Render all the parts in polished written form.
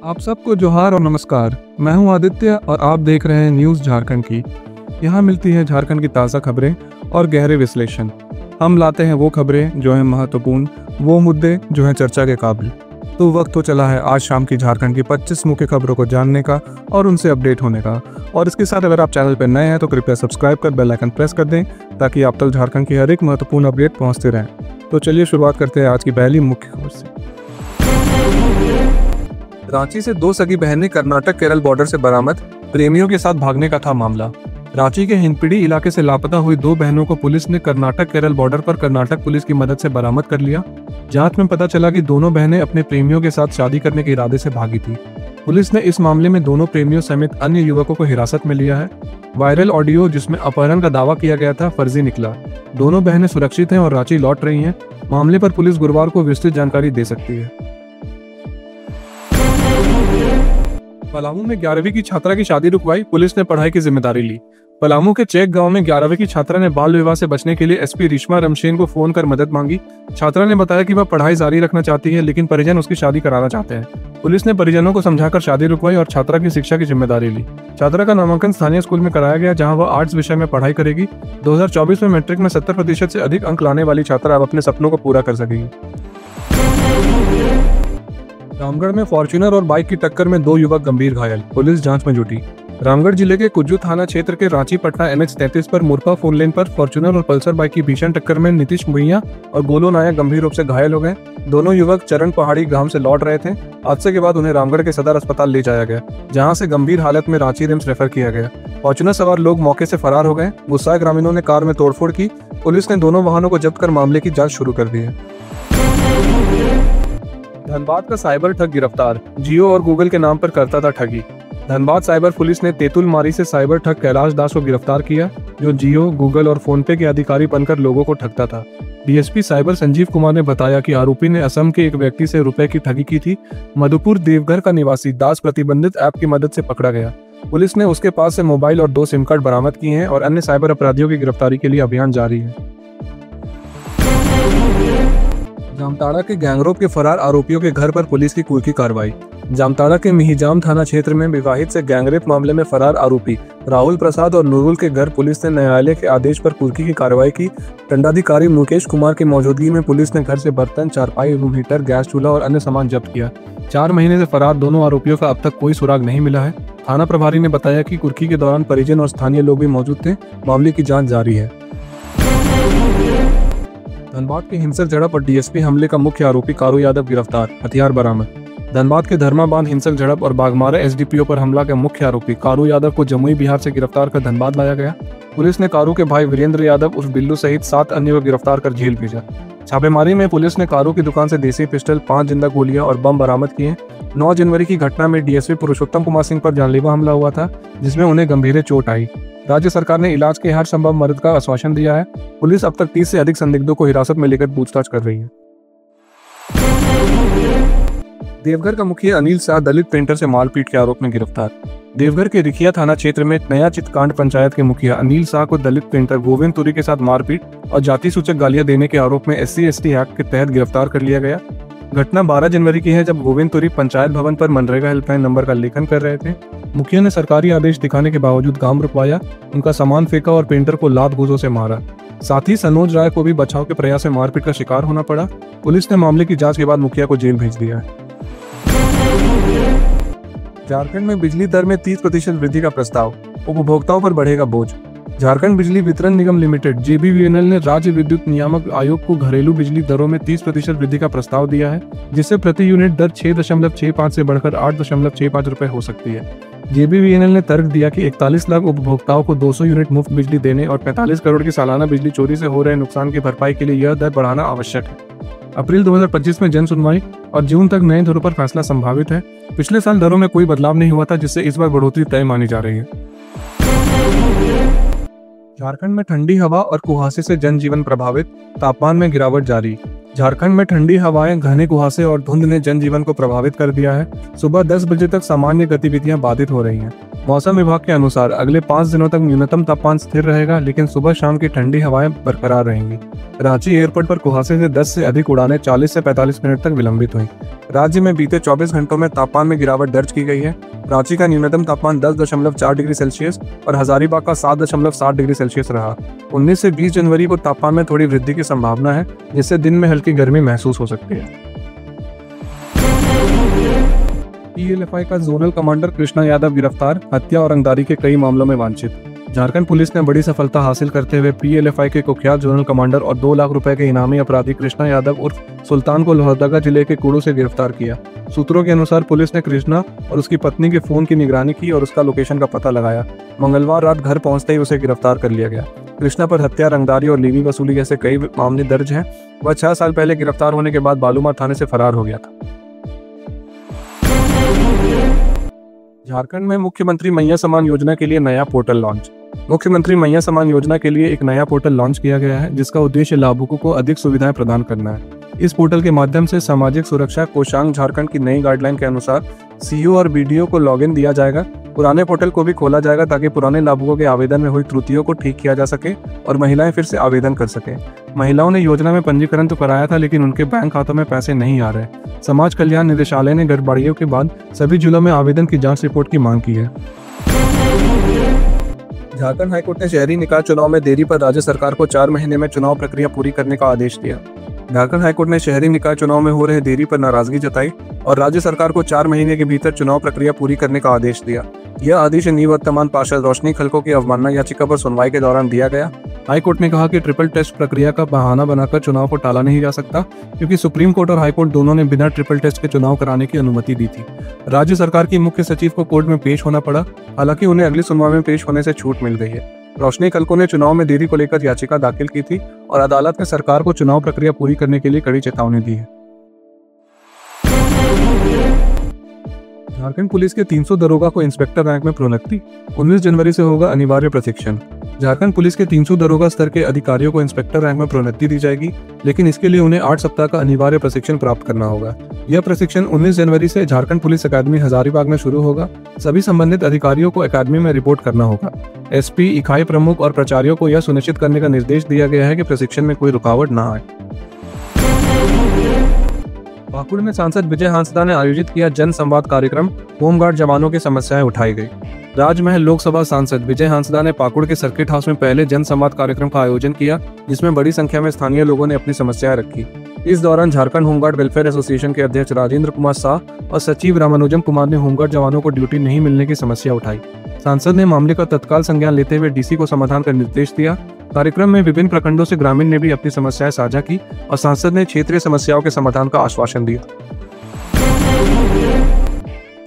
आप सबको जोहार और नमस्कार। मैं हूं आदित्य और आप देख रहे हैं न्यूज़ झारखंड की। यहां मिलती है झारखंड की ताज़ा खबरें और गहरे विश्लेषण। हम लाते हैं वो खबरें जो हैं महत्वपूर्ण, वो मुद्दे जो हैं चर्चा के काबिल। तो वक्त तो चला है आज शाम की झारखंड की 25 मुख्य खबरों को जानने का और उनसे अपडेट होने का। और इसके साथ अगर आप चैनल पर नए हैं तो कृपया सब्सक्राइब कर बेल आइकन प्रेस कर दें ताकि आप तक झारखंड की हर एक महत्वपूर्ण अपडेट पहुँचते रहें। तो चलिए शुरुआत करते हैं आज की पहली मुख्य खबर से। रांची से दो सगी बहनें कर्नाटक केरल बॉर्डर से बरामद, प्रेमियों के साथ भागने का था मामला। रांची के हिंदपीढ़ी इलाके से लापता हुई दो बहनों को पुलिस ने कर्नाटक केरल बॉर्डर पर कर्नाटक पुलिस की मदद से बरामद कर लिया। जांच में पता चला कि दोनों बहनें अपने प्रेमियों के साथ शादी करने के इरादे से भागी थी। पुलिस ने इस मामले में दोनों प्रेमियों समेत अन्य युवकों को हिरासत में लिया है। वायरल ऑडियो जिसमें अपहरण का दावा किया गया था फर्जी निकला। दोनों बहनें सुरक्षित हैं और रांची लौट रही हैं। मामले पर पुलिस गुरुवार को विस्तृत जानकारी दे सकती है। पलामू में 11वीं की छात्रा की शादी रुकवाई, पुलिस ने पढ़ाई की जिम्मेदारी ली। पलामू के चेक गांव में 11वीं की छात्रा ने बाल विवाह से बचने के लिए एसपी रिश्मा रमशेन को फोन कर मदद मांगी। छात्रा ने बताया कि वह पढ़ाई जारी रखना चाहती है लेकिन परिजन उसकी शादी कराना चाहते हैं। पुलिस ने परिजनों को समझाकर शादी रुकवाई और छात्रा की शिक्षा की जिम्मेदारी ली। छात्रा का नामांकन स्थानीय स्कूल में कराया गया जहां वह आर्ट्स विषय में पढ़ाई करेगी। 2024 में मैट्रिक में 70% से अधिक अंक लाने वाली छात्रा अब अपने सपनों को पूरा कर सकेगी। रामगढ़ में फॉर्च्यूनर और बाइक की टक्कर में दो युवक गंभीर घायल, पुलिस जांच में जुटी। रामगढ़ जिले के कुज्जू थाना क्षेत्र के रांची पटना NH-33 पर मुरपा फोर लेन पर फॉर्च्यूनर और पल्सर बाइक की भीषण टक्कर में नीतीश भुइया और गोलो नायक गंभीर रूप से घायल हो गए। दोनों युवक चरण पहाड़ी गांव से लौट रहे थे। हादसे के बाद उन्हें रामगढ़ के सदर अस्पताल ले जाया गया जहां से गंभीर हालत में रांची रिम्स रेफर किया गया। फॉर्च्यूनर सवार लोग मौके से फरार हो गए। गुस्साए ग्रामीणों ने कार में तोड़फोड़ की। पुलिस ने दोनों वाहनों को जब्त कर मामले की जाँच शुरू कर दी है। धनबाद का साइबर ठग गिरफ्तार, जियो और गूगल के नाम पर करता था ठगी। धनबाद साइबर पुलिस ने तेतुलमारी से साइबर ठग कैलाश दास को गिरफ्तार किया जो जियो, गूगल और फोनपे के अधिकारी बनकर लोगों को ठगता था। डीएसपी साइबर संजीव कुमार ने बताया कि आरोपी ने असम के एक व्यक्ति से रुपए की ठगी की थी। मधुपुर देवघर का निवासी दास प्रतिबंधित ऐप की मदद से पकड़ा गया। पुलिस ने उसके पास से मोबाइल और 2 सिम कार्ड बरामद किए हैं और अन्य साइबर अपराधियों की गिरफ्तारी के लिए अभियान जारी है। जामताड़ा के गैंगरेप के फरार आरोपियों के घर पर पुलिस की कुर्की कार्रवाई। जामताड़ा के मिहिजाम थाना क्षेत्र में विवाहित से गैंगरेप मामले में फरार आरोपी राहुल प्रसाद और नूरुल के घर पुलिस ने न्यायालय के आदेश पर कुर्की की कार्रवाई की। दंडाधिकारी मुकेश कुमार की मौजूदगी में पुलिस ने घर से बर्तन, चारपाई, रूम हीटर, गैस चूल्हा और अन्य सामान जब्त किया। 4 महीने से फरार दोनों आरोपियों का अब तक कोई सुराग नहीं मिला है। थाना प्रभारी ने बताया कि कुर्की के दौरान परिजन और स्थानीय लोग भी मौजूद थे। मामले की जाँच जारी है। धनबाद के हिंसक झड़प और डीएसपी हमले का मुख्य आरोपी कारू यादव गिरफ्तार, हथियार बरामद। धनबाद के धर्माबांध हिंसक झड़प और बागमारा एसडीपीओ पर हमला के मुख्य आरोपी कारू यादव को जमुई बिहार से गिरफ्तार कर धनबाद लाया गया। पुलिस ने कारू के भाई वीरेंद्र यादव उर्फ बिल्लू सहित 7 अन्य को गिरफ्तार कर जेल भेजा। छापेमारी में पुलिस ने कारू की दुकान से देसी पिस्टल, 5 जिंदा गोलियां और बम बरामद किए। 9 जनवरी की घटना में डीएसपी पुरुषोत्तम कुमार सिंह पर जानलेवा हमला हुआ था जिसमें उन्हें गंभीर चोट आई। राज्य सरकार ने इलाज के हर संभव मदद का आश्वासन दिया है। पुलिस अब तक 30 से अधिक संदिग्धों को हिरासत में लेकर पूछताछ कर रही है। देवघर का मुखिया अनिल शाह दलित पेंटर से मारपीट के आरोप में गिरफ्तार। देवघर के रिखिया थाना क्षेत्र में नया चितकांड पंचायत के मुखिया अनिल शाह को दलित पेंटर गोविंद तुरी के साथ मारपीट और जाति सूचक गालियां देने के आरोप में SC/ST एक्ट के तहत गिरफ्तार कर लिया गया। घटना 12 जनवरी की है जब गोविंद तुरी पंचायत भवन पर मनरेगा हेल्पलाइन नंबर का लेखन कर रहे थे। मुखिया ने सरकारी आदेश दिखाने के बावजूद काम रुकवाया, उनका सामान फेंका और पेंटर को लात घूंसों से मारा। साथ ही सनोज राय को भी बचाव के प्रयास में मारपीट का शिकार होना पड़ा। पुलिस ने मामले की जांच के बाद मुखिया को जेल भेज दिया है। झारखंड में बिजली दर में 30% वृद्धि का प्रस्ताव, उपभोक्ताओं पर बढ़ेगा बोझ। झारखंड बिजली वितरण निगम लिमिटेड JBVNL ने राज्य विद्युत नियामक आयोग को घरेलू बिजली दरों में 30% वृद्धि का प्रस्ताव दिया है जिससे प्रति यूनिट दर 6.65 से बढ़कर 8.65 रुपए हो सकती है। JBVNL ने तर्क दिया कि 41 लाख उपभोक्ताओं को 200 यूनिट मुफ्त बिजली देने और 45 करोड़ की सालाना बिजली चोरी से हो रहे नुकसान की भरपाई के लिए यह दर बढ़ाना आवश्यक है। अप्रैल 2025 में जन सुनवाई और जून तक नए दरों पर फैसला संभावित है। पिछले साल दरों में कोई बदलाव नहीं हुआ था जिससे इस बार बढ़ोतरी तय मानी जा रही है। झारखंड में ठंडी हवा और कुहासे से जनजीवन प्रभावित, तापमान में गिरावट जारी। झारखंड में ठंडी हवाएं, घने कुहासे और धुंध ने जनजीवन को प्रभावित कर दिया है। सुबह 10 बजे तक सामान्य गतिविधियां बाधित हो रही हैं। मौसम विभाग के अनुसार अगले 5 दिनों तक न्यूनतम तापमान स्थिर रहेगा, लेकिन सुबह शाम की ठंडी हवाएं बरकरार रहेंगी। रांची एयरपोर्ट पर कुहासे से 10 से अधिक उड़ानें 40 से 45 मिनट तक विलंबित हुई। राज्य में बीते 24 घंटों में तापमान में गिरावट दर्ज की गई है। रांची का न्यूनतम तापमान 10.4 डिग्री सेल्सियस और हजारीबाग का 7.7 डिग्री सेल्सियस रहा। 19 से 20 जनवरी को तापमान में थोड़ी वृद्धि की संभावना है, जिससे दिन में हल्की गर्मी महसूस हो सकती है। पीएलएफआई का जोनल कमांडर कृष्णा यादव गिरफ्तार, हत्या और रंगदारी के कई मामलों में वांछित। झारखंड पुलिस ने बड़ी सफलता हासिल करते हुए पीएलएफआई के कुख्यात जोनल कमांडर और 2 लाख रुपए के इनामी अपराधी कृष्णा यादव उर्फ सुल्तान को लोहरदगा जिले के कुड़ू से गिरफ्तार किया। सूत्रों के अनुसार पुलिस ने कृष्णा और उसकी पत्नी के फोन की निगरानी की और उसका लोकेशन का पता लगाया। मंगलवार रात घर पहुंचते ही उसे गिरफ्तार कर लिया गया। कृष्णा पर हत्या, रंगदारी और लीवी वसूली जैसे कई मामले दर्ज हैं। वह 6 साल पहले गिरफ्तार होने के बाद बालूमार थाने से फरार हो गया था। झारखंड में मुख्यमंत्री मैया सम्मान योजना के लिए नया पोर्टल लॉन्च। मुख्यमंत्री मैया सम्मान योजना के लिए एक नया पोर्टल लॉन्च किया गया है, जिसका उद्देश्य लाभुकों को अधिक सुविधाएं प्रदान करना है। इस पोर्टल के माध्यम से सामाजिक सुरक्षा कोषांग झारखंड की नई गाइडलाइन के अनुसार सीईओ और बीडीओ को लॉगिन दिया जाएगा। पुराने पोर्टल को भी खोला जाएगा ताकि पुराने लाभुकों के आवेदन में हुई त्रुटियों को ठीक किया जा सके और महिलाएं फिर से आवेदन कर सके। महिलाओं ने योजना में पंजीकरण तो कराया था, लेकिन उनके बैंक खातों में पैसे नहीं आ रहे। समाज कल्याण निदेशालय ने गड़बड़ियों के बाद सभी जिलों में आवेदन की जांच रिपोर्ट की मांग की है। झारखंड हाईकोर्ट ने शहरी निकाय चुनाव में देरी पर राज्य सरकार को 4 महीने में चुनाव प्रक्रिया पूरी करने का आदेश दिया। झारखंड हाईकोर्ट ने शहरी निकाय चुनाव में हो रहे देरी पर नाराजगी जताई और राज्य सरकार को 4 महीने के भीतर चुनाव प्रक्रिया पूरी करने का आदेश दिया। यह आदेश निवर्तमान पार्षद रोशनी खलको की अवमानना याचिका पर सुनवाई के दौरान दिया गया। हाईकोर्ट ने कहा कि ट्रिपल टेस्ट प्रक्रिया का बहाना बनाकर चुनाव को टाला नहीं जा सकता, क्योंकि सुप्रीम कोर्ट और हाईकोर्ट दोनों ने बिना ट्रिपल टेस्ट के चुनाव कराने की अनुमति दी थी। राज्य सरकार की मुख्य सचिव को कोर्ट में पेश होना पड़ा, हालांकि उन्हें अगली सुनवाई में पेश होने से छूट मिल गई है। रोशनी खलको ने चुनाव में देरी को लेकर याचिका दाखिल की थी और अदालत ने सरकार को चुनाव प्रक्रिया पूरी करने के लिए कड़ी चेतावनी दी है। झारखंड पुलिस के 300 दरोगा को इंस्पेक्टर रैंक में प्रोन्नति। 19 जनवरी से होगा अनिवार्य प्रशिक्षण। झारखंड पुलिस के 300 दरोगा स्तर के अधिकारियों को इंस्पेक्टर रैंक में प्रोन्नति दी जाएगी, लेकिन इसके लिए उन्हें 8 सप्ताह का अनिवार्य प्रशिक्षण प्राप्त करना होगा। यह प्रशिक्षण 19 जनवरी से झारखंड पुलिस अकादमी हजारीबाग में शुरू होगा। सभी संबंधित अधिकारियों को अकादमी में रिपोर्ट करना होगा। एसपी, इकाई प्रमुख और प्राचार्यों को यह सुनिश्चित करने का निर्देश दिया गया है कि प्रशिक्षण में कोई रुकावट न आए। पाकुड़ में सांसद विजय हांसदा ने आयोजित किया जन संवाद कार्यक्रम। होमगार्ड जवानों की समस्याएं उठाई गई। राजमहल लोकसभा सांसद विजय हांसदा ने पाकुड़ के सर्किट हाउस में पहले जन संवाद कार्यक्रम का आयोजन किया, जिसमें बड़ी संख्या में स्थानीय लोगों ने अपनी समस्याएं रखी। इस दौरान झारखंड होमगार्ड वेलफेयर एसोसिएशन के अध्यक्ष राजेंद्र कुमार शाह और सचिव रामानुजम कुमार ने होमगार्ड जवानों को ड्यूटी नहीं मिलने की समस्या उठाई। सांसद ने मामले का तत्काल संज्ञान लेते हुए डीसी को समाधान का निर्देश दिया। कार्यक्रम में विभिन्न प्रखंडों से ग्रामीण ने भी अपनी समस्याएं साझा की और सांसद ने क्षेत्रीय समस्याओं के समाधान का आश्वासन दिया।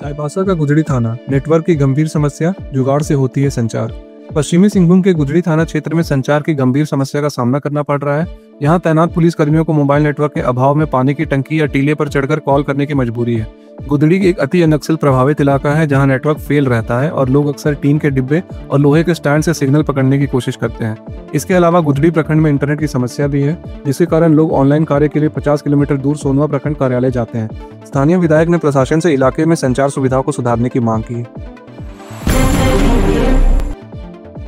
चाईबासा का गुदड़ी थाना, नेटवर्क की गंभीर समस्या, जुगाड़ से होती है संचार। पश्चिमी सिंहभूम के गुदड़ी थाना क्षेत्र में संचार की गंभीर समस्या का सामना करना पड़ रहा है। यहाँ तैनात पुलिस कर्मियों को मोबाइल नेटवर्क के अभाव में पानी की टंकी या टीले पर चढ़कर कॉल करने की मजबूरी है। गुदड़ी एक अति नक्सल प्रभावित इलाका है, जहाँ नेटवर्क फेल रहता है और लोग अक्सर टीन के डिब्बे और लोहे के स्टैंड से सिग्नल पकड़ने की कोशिश करते हैं। इसके अलावा गुदड़ी प्रखंड में इंटरनेट की समस्या भी है, जिसके कारण लोग ऑनलाइन कार्य के लिए 50 किलोमीटर दूर सोनवा प्रखंड कार्यालय जाते हैं। स्थानीय विधायक ने प्रशासन से इलाके में संचार सुविधाओं को सुधारने की मांग की।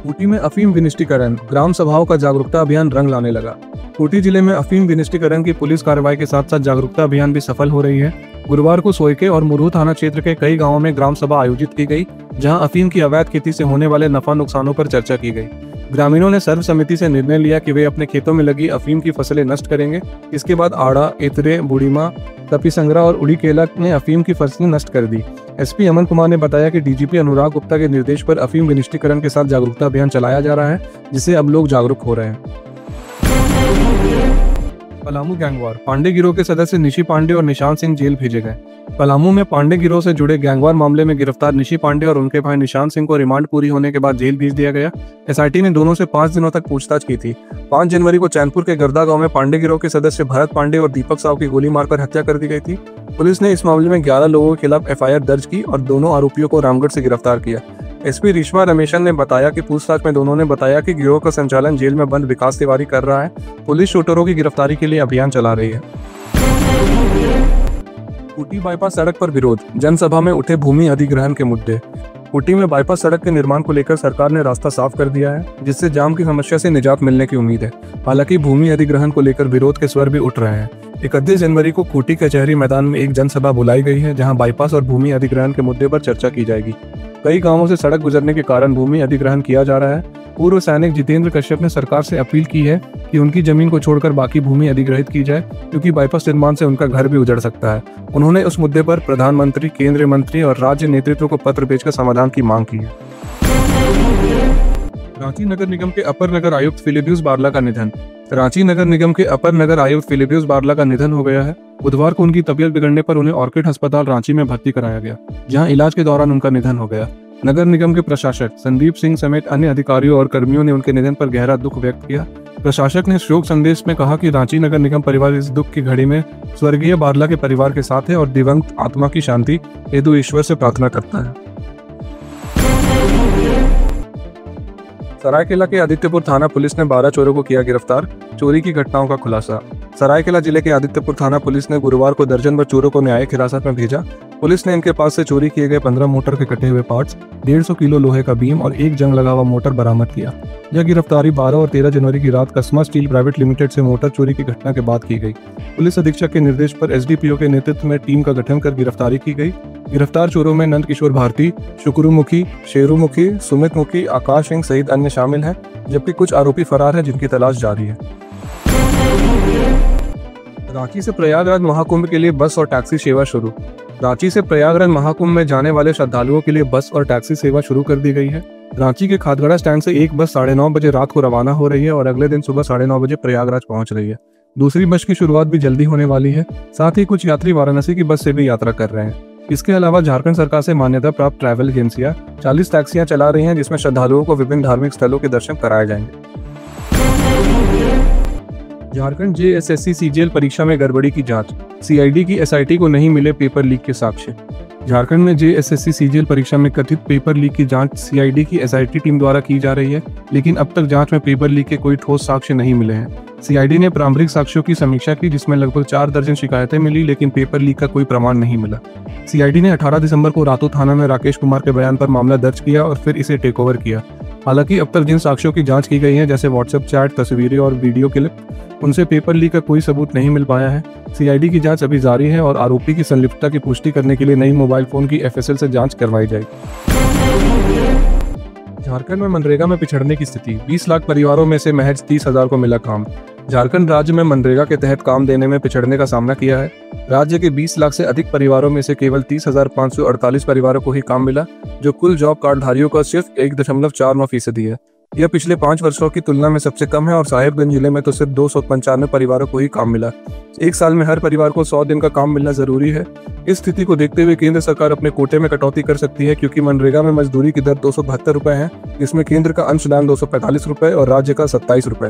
खूंटी में अफीम विनिष्टीकरण, ग्राम सभाओं का जागरूकता अभियान रंग लाने लगा। खूंटी जिले में अफीम विनिष्टीकरण की पुलिस कार्रवाई के साथ साथ जागरूकता अभियान भी सफल हो रही है। गुरुवार को सोयके और मुरहू थाना क्षेत्र के कई गांवों में ग्राम सभा आयोजित की गई, जहां अफीम की अवैध खेती से होने वाले नफा नुकसानों पर चर्चा की गई। ग्रामीणों ने सर्वसम्मति से निर्णय लिया कि वे अपने खेतों में लगी अफीम की फसलें नष्ट करेंगे। इसके बाद आड़ा, इतरे, बुढ़ीमा, तपीसंगरा और उड़ी केला ने अफीम की फसलें नष्ट कर दी। एसपी अमन कुमार ने बताया कि डीजीपी अनुराग गुप्ता के निर्देश पर अफीम विनिष्टीकरण के साथ जागरूकता अभियान चलाया जा रहा है, जिससे अब लोग जागरूक हो रहे हैं। पलामू गैंगवार, पांडे गिरोह के सदस्य निशी पांडे और निशांत सिंह जेल भेजे गए। पलामू में पांडे गिरोह से जुड़े गैंगवार मामले में गिरफ्तार निशी पांडे और उनके भाई निशांत सिंह को रिमांड पूरी होने के बाद जेल भेज दिया गया। एसआईटी ने दोनों से 5 दिनों तक पूछताछ की थी। 5 जनवरी को चैनपुर के गर्दा गांव में पांडे गिरोह के सदस्य भरत पांडे और दीपक साव की गोली मारकर हत्या कर दी गई थी। पुलिस ने इस मामले में 11 लोगों के खिलाफ एफआईआर दर्ज की और दोनों आरोपियों को रामगढ़ से गिरफ्तार किया। एसपी रेशमा रमेशन ने बताया कि पूछताछ में दोनों ने बताया कि गिरोह का संचालन जेल में बंद विकास तिवारी कर रहा है। पुलिस शूटरों की गिरफ्तारी के लिए अभियान चला रही है। खूंटी बाईपास सड़क पर विरोध, जनसभा में उठे भूमि अधिग्रहण के मुद्दे। खूंटी में बाईपास सड़क के निर्माण को लेकर सरकार ने रास्ता साफ कर दिया है, जिससे जाम की समस्या से निजात मिलने की उम्मीद है। हालांकि भूमि अधिग्रहण को लेकर विरोध के स्वर भी उठ रहे हैं। 31 जनवरी को खूंटी कचहरी मैदान में एक जनसभा बुलाई गई है, जहां बाईपास और भूमि अधिग्रहण के मुद्दे पर चर्चा की जाएगी। कई गांवों से सड़क गुजरने के कारण भूमि अधिग्रहण किया जा रहा है। पूर्व सैनिक जितेंद्र कश्यप ने सरकार से अपील की है कि उनकी जमीन को छोड़कर बाकी भूमि अधिग्रहित की जाए, क्योंकि बाईपास निर्माण से उनका घर भी उजड़ सकता है। उन्होंने उस मुद्दे पर प्रधानमंत्री, केंद्रीय मंत्री और राज्य नेतृत्व को पत्र भेजकर समाधान की मांग की है। रांची नगर निगम के अपर नगर आयुक्त फिलिपियस बारला का निधन। रांची नगर निगम के अपर नगर आयुक्त फिलिपियस बारला का निधन हो गया है। बुधवार को उनकी तबीयत बिगड़ने पर उन्हें ऑर्किड अस्पताल रांची में भर्ती कराया गया, जहां इलाज के दौरान उनका निधन हो गया। नगर निगम के प्रशासक संदीप सिंह समेत अन्य अधिकारियों और कर्मियों ने उनके निधन पर गहरा दुख व्यक्त किया। प्रशासक ने शोक संदेश में कहा कि रांची नगर निगम परिवार इस दुख की घड़ी में स्वर्गीय बारला के परिवार के साथ है और दिवंगत आत्मा की शांति हेतु ईश्वर से प्रार्थना करता है। सरायकेला के आदित्यपुर थाना पुलिस ने 12 चोरों को किया गिरफ्तार। चोरी की घटनाओं का खुलासा। सरायकेला जिले के आदित्यपुर थाना पुलिस ने गुरुवार को दर्जन भर चोरों को न्यायिक हिरासत में भेजा। पुलिस ने इनके पास से चोरी किए गए 15 मोटर के कटे हुए पार्ट्स, 150 किलो लोहे का बीम और एक जंग लगा हुआ मोटर बरामद किया। यह गिरफ्तारी 12 और 13 जनवरी की रात कस्मा स्टील प्राइवेट लिमिटेड से मोटर चोरी की घटना के बाद की गई। पुलिस अधीक्षक के निर्देश पर एसडीपीओ के नेतृत्व में टीम का गठन कर गिरफ्तारी की गई। गिरफ्तार चोरों में नंद किशोर भारती, शुक्रुमुखी, शेरुमुखी, सुमित मुखी, आकाश सिंह सहित अन्य शामिल हैं, जबकि कुछ आरोपी फरार हैं, जिनकी तलाश जारी है। रांची से प्रयागराज महाकुंभ के लिए बस और टैक्सी सेवा शुरू। रांची से प्रयागराज महाकुंभ में जाने वाले श्रद्धालुओं के लिए बस और टैक्सी सेवा शुरू कर दी गई है। रांची के खादगड़ा स्टैंड से एक बस 9:30 बजे रात को रवाना हो रही है और अगले दिन सुबह 9:30 बजे प्रयागराज पहुंच रही है। दूसरी बस की शुरुआत भी जल्दी होने वाली है। साथ ही कुछ यात्री वाराणसी की बस से भी यात्रा कर रहे हैं। इसके अलावा झारखंड सरकार से मान्यता प्राप्त ट्रैवल एजेंसियां 40 टैक्सियां चला रही हैं, जिसमें श्रद्धालुओं को विभिन्न धार्मिक स्थलों के दर्शन कराए जाएंगे। झारखंड जेएसएससी सीजीएल परीक्षा में गड़बड़ी की जांच। सीआईडी की एसआईटी को नहीं मिले पेपर लीक के साक्ष्य। झारखंड में जेएसएससी सीजीएल परीक्षा में कथित पेपर लीक की जांच सीआईडी की एसआईटी टीम द्वारा की जा रही है, लेकिन अब तक जांच में पेपर लीक के कोई ठोस साक्ष्य नहीं मिले हैं। सीआईडी ने प्रारंभिक साक्ष्यों की समीक्षा की, जिसमें लगभग 4 दर्जन शिकायतें मिली, लेकिन पेपर लीक का कोई प्रमाण नहीं मिला। सीआईडी ने 18 दिसंबर को रातू थाना में राकेश कुमार के बयान पर मामला दर्ज किया और फिर इसे टेकओवर किया। हालांकि अब तक जिन साक्ष्यों की जांच की गई है, जैसे व्हाट्सएप चैट, तस्वीरें और वीडियो क्लिप, उनसे पेपर लीक का कोई सबूत नहीं मिल पाया है। सीआईडी की जांच अभी जारी है और आरोपी की संलिप्तता की पुष्टि करने के लिए नई मोबाइल फोन की एफएसएल से जांच करवाई जाएगी। झारखंड में मनरेगा में पिछड़ने की स्थिति। 20 लाख परिवारों में से महज 30,000 को मिला काम। झारखंड राज्य में मनरेगा के तहत काम देने में पिछड़ने का सामना किया है। राज्य के 20 लाख से अधिक परिवारों में से केवल 30,548 परिवारों को ही काम मिला, जो कुल जॉब कार्ड धारियों का सिर्फ 1.49% है। यह पिछले 5 वर्षों की तुलना में सबसे कम है और साहिबगंज जिले में तो सिर्फ 295 परिवारों को ही काम मिला। एक साल में हर परिवार को 100 दिन का काम मिलना जरूरी है। इस स्थिति को देखते हुए केंद्र सरकार अपने कोटे में कटौती कर सकती है, क्योंकि मनरेगा में मजदूरी की दर 272 रुपए है, जिसमें केंद्र का अंशदान 245 रुपए और राज्य का 27 रुपए।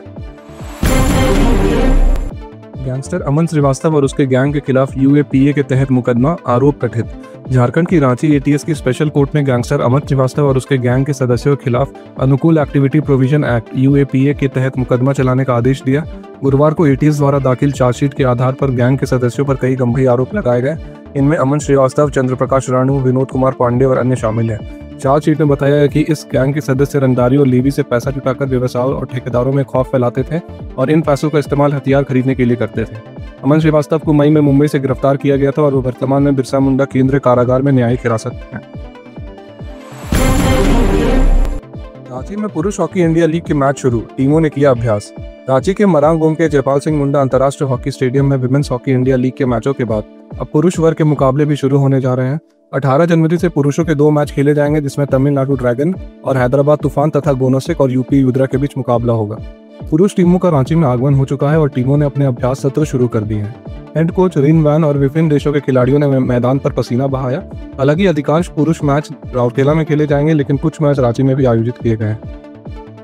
गैंगस्टर अमन श्रीवास्तव और उसके गैंग के खिलाफ यूएपीए के तहत मुकदमा, आरोप कथित। झारखंड की रांची एटीएस की स्पेशल कोर्ट ने गैंगस्टर अमन श्रीवास्तव और उसके गैंग के सदस्यों के खिलाफ अनुकूल एक्टिविटी प्रोविजन एक्ट यूएपीए के तहत मुकदमा चलाने का आदेश दिया। गुरुवार को एटीएस द्वारा दाखिल चार्जशीट के आधार पर गैंग के सदस्यों पर कई गंभीर आरोप लगाए गए। इनमें अमन श्रीवास्तव, चंद्रप्रकाश राणू, विनोद कुमार पांडे और अन्य शामिल हैं। चार्जशीट में बताया है कि इस गैंग के सदस्य रंगदारी और लेवी से पैसा जुटाकर व्यवसायों और ठेकेदारों में खौफ फैलाते थे और इन पैसों का इस्तेमाल हथियार खरीदने के लिए करते थे। अमन श्रीवास्तव को मई में मुंबई से गिरफ्तार किया गया था और वो वर्तमान में बिरसा मुंडा केंद्रीय कारागार में न्यायिक हिरासत में है। रांची में पुरुष हॉकी इंडिया लीग के मैच शुरू, टीमों ने किया अभ्यास। रांची के मरांगोम के जयपाल सिंह मुंडा अंतर्राष्ट्रीय हॉकी स्टेडियम में विमेंस हॉकी इंडिया लीग के मैचों के बाद अब पुरुष वर्ग के मुकाबले भी शुरू होने जा रहे हैं। 18 जनवरी से पुरुषों के 2 मैच खेले जाएंगे, जिसमें तमिलनाडु ड्रैगन और हैदराबाद तूफान तथा गोनोसिक और यूपी युद्रा के बीच मुकाबला होगा। पुरुष टीमों का रांची में आगमन हो चुका है और टीमों ने अपने अभ्यास सत्र शुरू कर दिए हैं। हेड कोच रिन वैन और विभिन्न देशों के खिलाड़ियों ने मैदान पर पसीना बहाया। हालांकि अधिकांश पुरुष मैच राउरकेला में खेले जाएंगे, लेकिन कुछ मैच रांची में भी आयोजित किए गए हैं।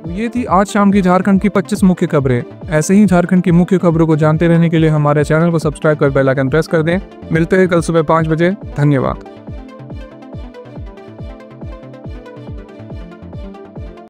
ये थी आज शाम की झारखंड की 25 मुख्य खबरें। ऐसे ही झारखंड की मुख्य खबरों को जानते रहने के लिए हमारे चैनल को सब्सक्राइब कर बेल आइकन प्रेस कर दें। मिलते हैं कल सुबह 5 बजे। धन्यवाद।